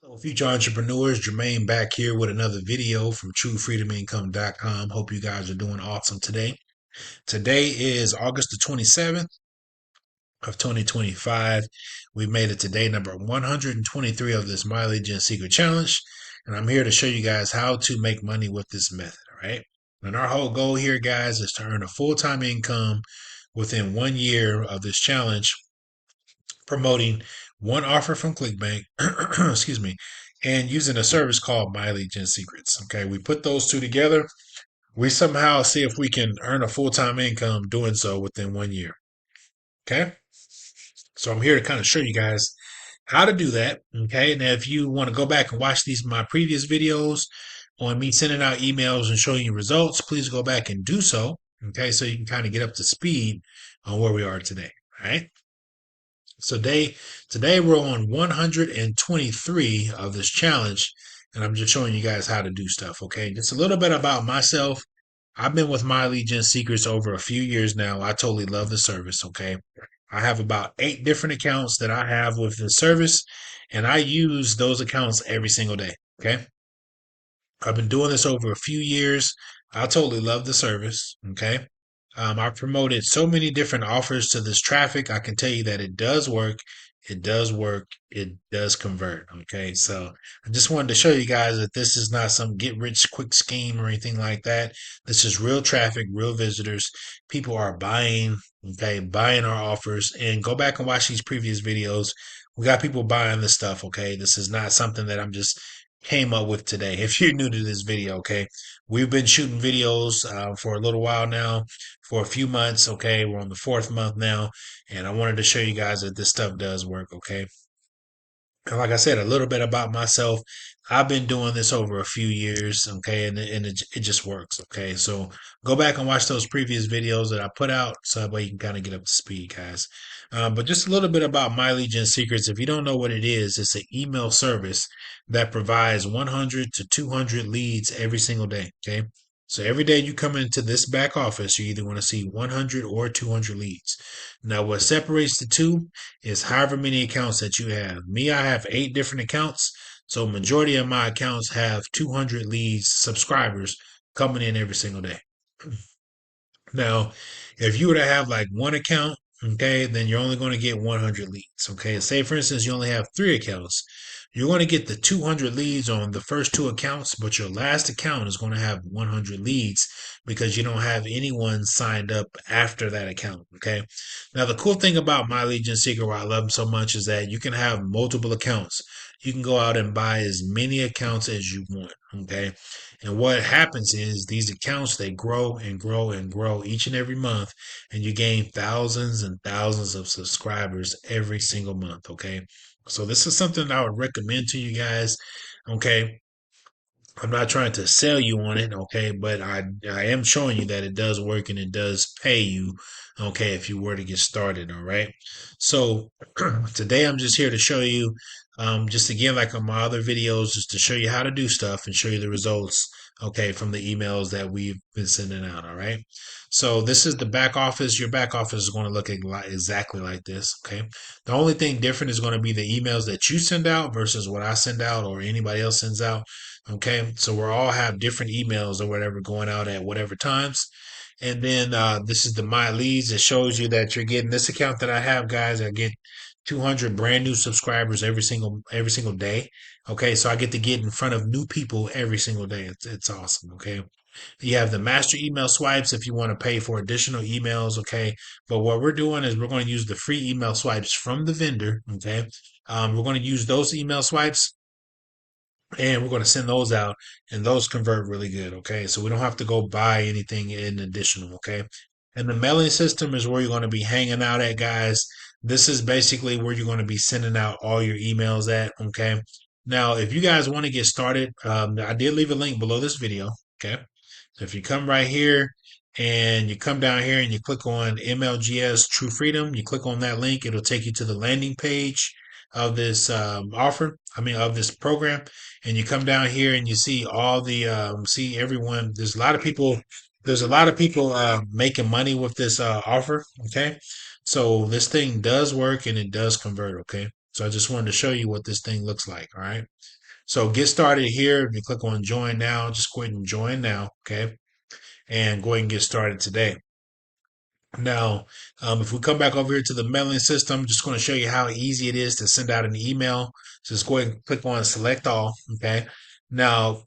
Hello, future entrepreneurs. Jermaine back here with another video from TrueFreedomIncome.com. Hope you guys are doing awesome today. Today is August the 27th of 2025. We made it to day number 123 of this mileage and secret challenge. And I'm here to show you guys how to make money with this method. All right. And our whole goal here, guys, is to earn a full-time income within 1 year of this challenge, promoting one offer from ClickBank, excuse me, and using a service called Mileage and Secrets. Okay, we put those two together. We somehow see if we can earn a full time income doing so within 1 year. Okay, so I'm here to kind of show you guys how to do that. Okay, now if you want to go back and watch these my previous videos on me sending out emails and showing you results, please go back and do so. Okay, so you can kind of get up to speed on where we are today. All right. So today we're on 123 of this challenge, and I'm just showing you guys how to do stuff. Okay, just a little bit about myself. I've been with My Legion Secrets over a few years now. I totally love the service. Okay, I have about 8 different accounts that I have with the service, and I use those accounts every single day. Okay, I've been doing this over a few years. I totally love the service. Okay. I've promoted so many different offers to this traffic. I can tell you that it does work. It does work. It does convert. Okay. So I just wanted to show you guys that this is not some get rich quick scheme or anything like that. This is real traffic, real visitors. People are buying, okay, buying our offers. And go back and watch these previous videos. We got people buying this stuff. Okay. This is not something that I'm just came up with today. If you're new to this video, okay, we've been shooting videos for a little while now, for a few months. Okay, we're on the 4th month now, and I wanted to show you guys that this stuff does work. Okay, and like I said, a little bit about myself. I've been doing this over a few years, okay, and it just works, okay. So go back and watch those previous videos that I put out, so that way you can kind of get up to speed, guys. But just a little bit about My Legion Secrets. If you don't know what it is, it's an email service that provides 100 to 200 leads every single day, okay. So every day you come into this back office, you either want to see 100 or 200 leads. Now, what separates the two is however many accounts that you have. Me, I have 8 different accounts. So majority of my accounts have 200 leads, subscribers coming in every single day. Now, if you were to have like one account, okay, then you're only going to get 100 leads. Okay, say for instance, you only have 3 accounts. You're going to get the 200 leads on the first 2 accounts, but your last account is going to have 100 leads because you don't have anyone signed up after that account. Okay. Now, the cool thing about My Legion Secret, why I love them so much, is that you can have multiple accounts. You can go out and buy as many accounts as you want. Okay. And what happens is these accounts, they grow and grow and grow each and every month, and you gain thousands and thousands of subscribers every single month. Okay. So this is something I would recommend to you guys. Okay. I'm not trying to sell you on it, okay, but I am showing you that it does work and it does pay you, okay, if you were to get started, all right. So today I'm just here to show you, just again like on my other videos, just to show you how to do stuff and show you the results, okay, from the emails that we've been sending out, all right. So this is the back office. Your back office is going to look exactly like this, okay. The only thing different is going to be the emails that you send out versus what I send out or anybody else sends out. Okay, so we all have different emails or whatever going out at whatever times. And then this is the My Leads. It shows you that you're getting this account that I have, guys. I get 200 brand new subscribers every single day. Okay, so I get to get in front of new people every single day. It's awesome. Okay, you have the master email swipes if you want to pay for additional emails. Okay, but what we're doing is we're going to use the free email swipes from the vendor. Okay, we're going to use those email swipes and we're going to send those out, and those convert really good. Okay, so we don't have to go buy anything in additional. Okay, and the mailing system is where you're going to be hanging out at, guys. This is basically where you're going to be sending out all your emails at. Okay, now if you guys want to get started, I did leave a link below this video. Okay, so if you come right here and you come down here and you click on MLGS True Freedom, you click on that link, it'll take you to the landing page of this of this program, and you come down here and you see all the see everyone. There's a lot of people making money with this offer. Okay, so this thing does work and it does convert. Okay, So I just wanted to show you what this thing looks like. All right. So get started here. If you click on join now, just go ahead and join now. Okay. And go ahead and get started today. Now, if we come back over here to the mailing system, I'm just going to show you how easy it is to send out an email. Just go ahead and click on select all. Okay. Now,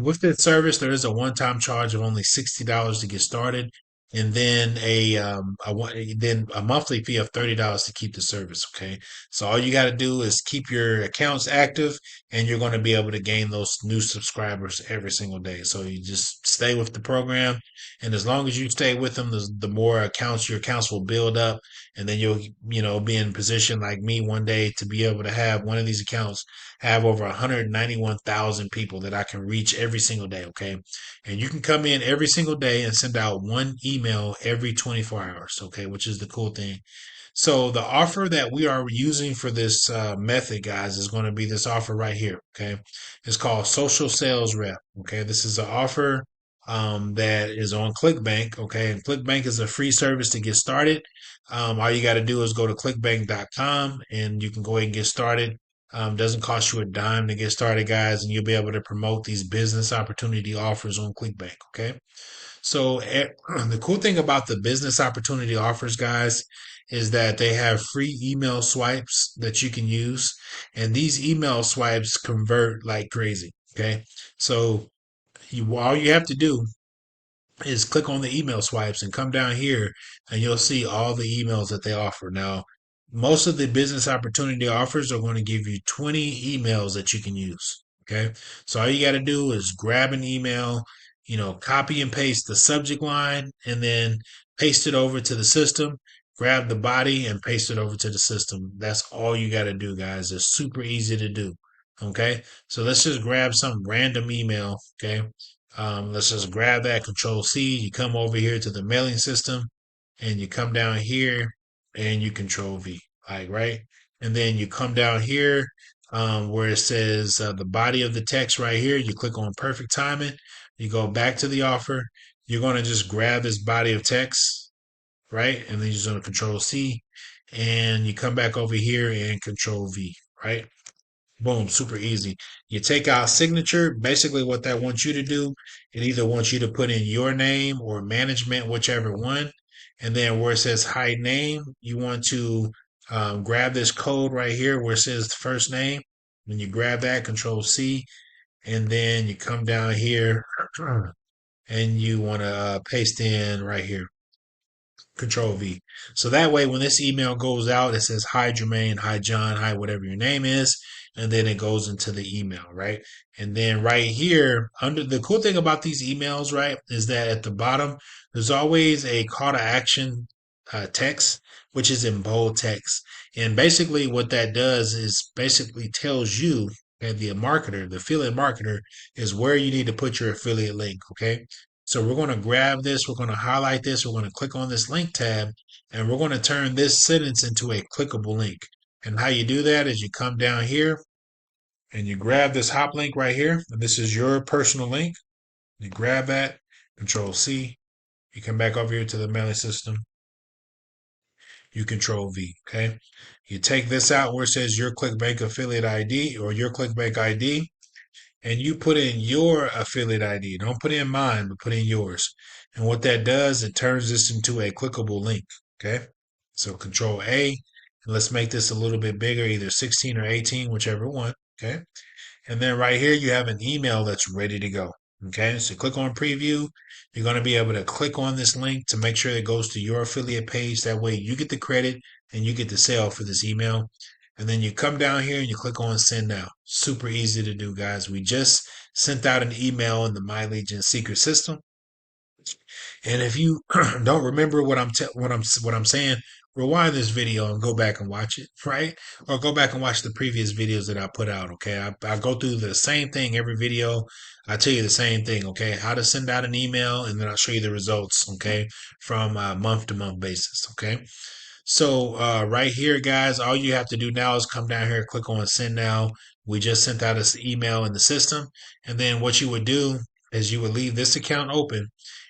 with this service, there is a one-time charge of only $60 to get started, and then then a monthly fee of $30 to keep the service. Okay. So all you got to do is keep your accounts active, and you're going to be able to gain those new subscribers every single day. So you just stay with the program, and as long as you stay with them, the more accounts your accounts will build up, and then you'll be in position like me one day to be able to have one of these accounts have over 191,000 people that I can reach every single day. Okay, and you can come in every single day and send out one email every 24 hours. Okay, which is the cool thing. So the offer that we are using for this method, guys, is going to be this offer right here. Okay, it's called Social Sales Rep. Okay, this is an offer that is on ClickBank. Okay, and ClickBank is a free service to get started. All you got to do is go to clickbank.com and you can go ahead and get started. Doesn't cost you a dime to get started, guys, and you'll be able to promote these business opportunity offers on ClickBank. Okay. So the cool thing about the business opportunity offers, guys, is that they have free email swipes that you can use, and these email swipes convert like crazy. Okay, so all you have to do is click on the email swipes and come down here, and you'll see all the emails that they offer. Now, most of the business opportunity offers are going to give you 20 emails that you can use. Okay. So all you got to do is grab an email, copy and paste the subject line, and then paste it over to the system. Grab the body and paste it over to the system. That's all you got to do, guys. It's super easy to do. Okay. So let's just grab some random email. Okay. Let's just grab that Control C. You come over here to the mailing system, and you come down here and you Control V, like right, and then you come down here where it says the body of the text right here. You click on perfect timing. You go back to the offer. You're going to just grab this body of text, right, and then you're just going to Control C, and you come back over here and Control V, right. Boom, super easy. You take out signature. Basically, what that wants you to do, it either wants you to put in your name or management, whichever one. And then where it says hide name, you want to grab this code right here where it says the first name. When you grab that, Control C, and then you come down here and you want to paste in right here. Control V. So that way, when this email goes out, it says, hi, Jermaine, hi, John, hi, whatever your name is. And then it goes into the email, right? And then right here, under the cool thing about these emails, right, is that at the bottom, there's always a call to action text, which is in bold text. And basically, what that does is basically tells you, okay, the marketer, the affiliate marketer, is where you need to put your affiliate link, okay? So we're going to grab this, we're going to highlight this, we're going to click on this link tab, and we're going to turn this sentence into a clickable link. And how you do that is you come down here and you grab this hop link right here, and this is your personal link. You grab that, Control C, you come back over here to the mailing system, you Control V, okay? You take this out where it says your ClickBank affiliate ID or your ClickBank ID, and you put in your affiliate ID. Don't put in mine, but put in yours. And what that does, it turns this into a clickable link. Okay. So Control A, and let's make this a little bit bigger, either 16 or 18, whichever one. Okay. And then right here, you have an email that's ready to go. Okay. So click on preview. You're going to be able to click on this link to make sure it goes to your affiliate page. That way you get the credit and you get the sale for this email. And then you come down here and you click on send now. Super easy to do, guys. We just sent out an email in the My Legion secret system. And if you don't remember what I'm saying, rewind this video and go back and watch it, right? Or go back and watch the previous videos that I put out. Okay, I go through the same thing every video. I tell you the same thing. Okay, how to send out an email, and then I'll show you the results. Okay, from a month to month basis. Okay. So right here, guys, all you have to do now is come down here, click on send now. We just sent out this email in the system. And then what you would do is you would leave this account open.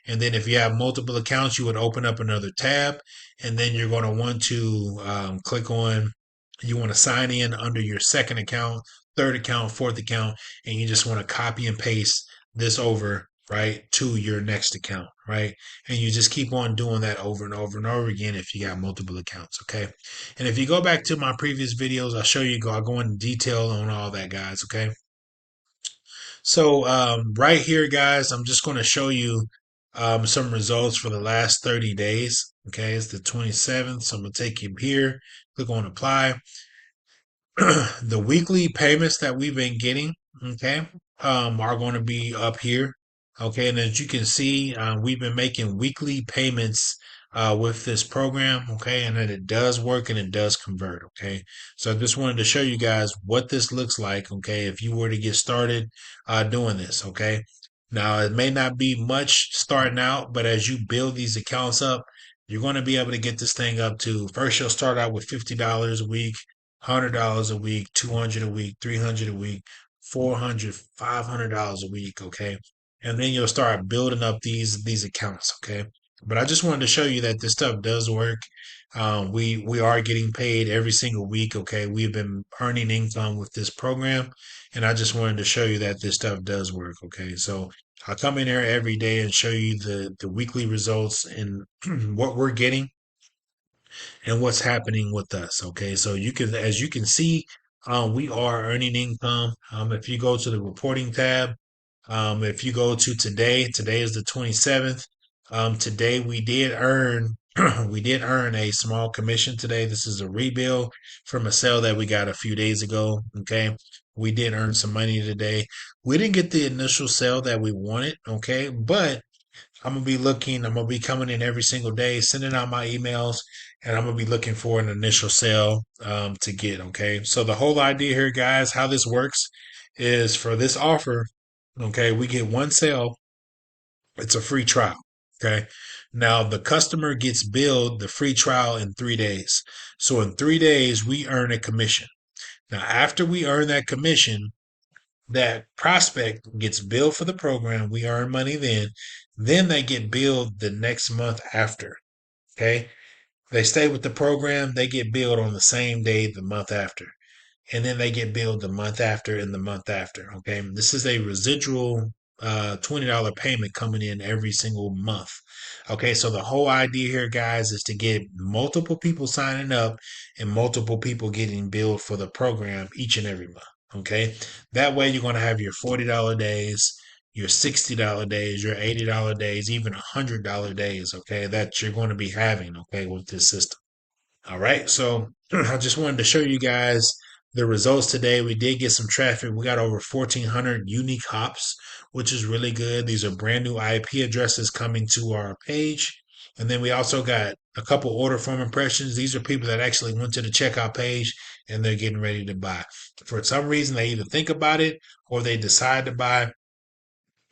And then if you have multiple accounts, you would open up another tab. And then you're going to want to click on You want to sign in under your second account, third account, fourth account, and you just want to copy and paste this over, right, to your next account, right? And you just keep on doing that over and over and over again if you got multiple accounts, okay? And if you go back to my previous videos, I'll go into detail on all that, guys, okay? So right here, guys, I'm just going to show you some results for the last 30 days. Okay, it's the 27th. So I'm going to take you here, click on apply. The weekly payments that we've been getting, okay, are going to be up here. Okay, and as you can see, we've been making weekly payments with this program. Okay, and then it does work and it does convert. Okay, so I just wanted to show you guys what this looks like. Okay, if you were to get started doing this. Okay, now it may not be much starting out, but as you build these accounts up, you're going to be able to get this thing up to first. You'll start out with $50 a week. $100 a week, 200 a week, 300 a week, 400, $500 a week, okay? And then you'll start building up these accounts, okay? But I just wanted to show you that this stuff does work. We are getting paid every single week, okay? We've been earning income with this program, and I just wanted to show you that this stuff does work, okay? So I'll come in here every day and show you the weekly results and what we're getting and what's happening with us. Okay, so you can, as you can see, we are earning income. If you go to the reporting tab, if you go to today, today is the 27th. Today we did earn we did earn a small commission today. This is a rebill from a sale that we got a few days ago. Okay, we did earn some money today. We didn't get the initial sale that we wanted. Okay, but I'm gonna be coming in every single day, sending out my emails, and I'm gonna be looking for an initial sale to get. Okay. So the whole idea here, guys, how this works is for this offer, okay, we get one sale, it's a free trial. Okay. Now the customer gets billed the free trial in 3 days. So in 3 days, we earn a commission. Now, after we earn that commission, that prospect gets billed for the program. We earn money then. Then they get billed the next month after. Okay. They stay with the program. They get billed on the same day the month after. And then they get billed the month after and the month after. Okay. This is a residual $20 payment coming in every single month. Okay, so the whole idea here, guys, is to get multiple people signing up and multiple people getting billed for the program each and every month. Okay, that way you're going to have your $40 days, your $60 days, your $80 days, even $100 days. Okay, that you're going to be having. Okay, with this system. All right, so I just wanted to show you guys the results today. We did get some traffic. We got over 1,400 unique hops, which is really good. These are brand new IP addresses coming to our page. And then we also got a couple order form impressions. These are people that actually went to the checkout page and they're getting ready to buy. For some reason, they either think about it or they decide to buy.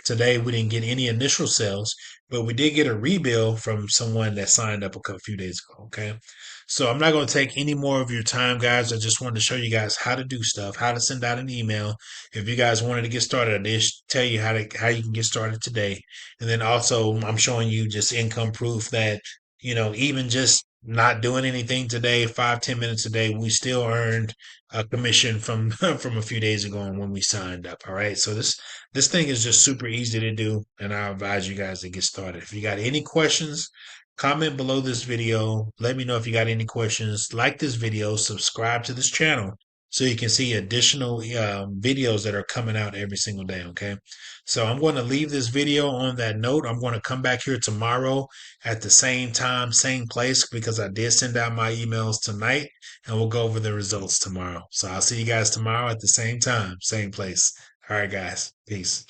Today, we didn't get any initial sales, but we did get a rebill from someone that signed up a few days ago. Okay. So I'm not going to take any more of your time, guys. I just wanted to show you guys how to do stuff, how to send out an email. If you guys wanted to get started, I did tell you how you can get started today. And then also, I'm showing you just income proof that, even just not doing anything today, 5-10 minutes a day, we still earned a commission from from a few days ago when we signed up. All right. So this thing is just super easy to do, and I advise you guys to get started. If you got any questions, comment below this video. Let me know if you got any questions. Like this video, subscribe to this channel so you can see additional videos that are coming out every single day, okay? So I'm going to leave this video on that note. I'm going to come back here tomorrow at the same time, same place, because I did send out my emails tonight, and we'll go over the results tomorrow. So I'll see you guys tomorrow at the same time, same place. All right, guys. Peace.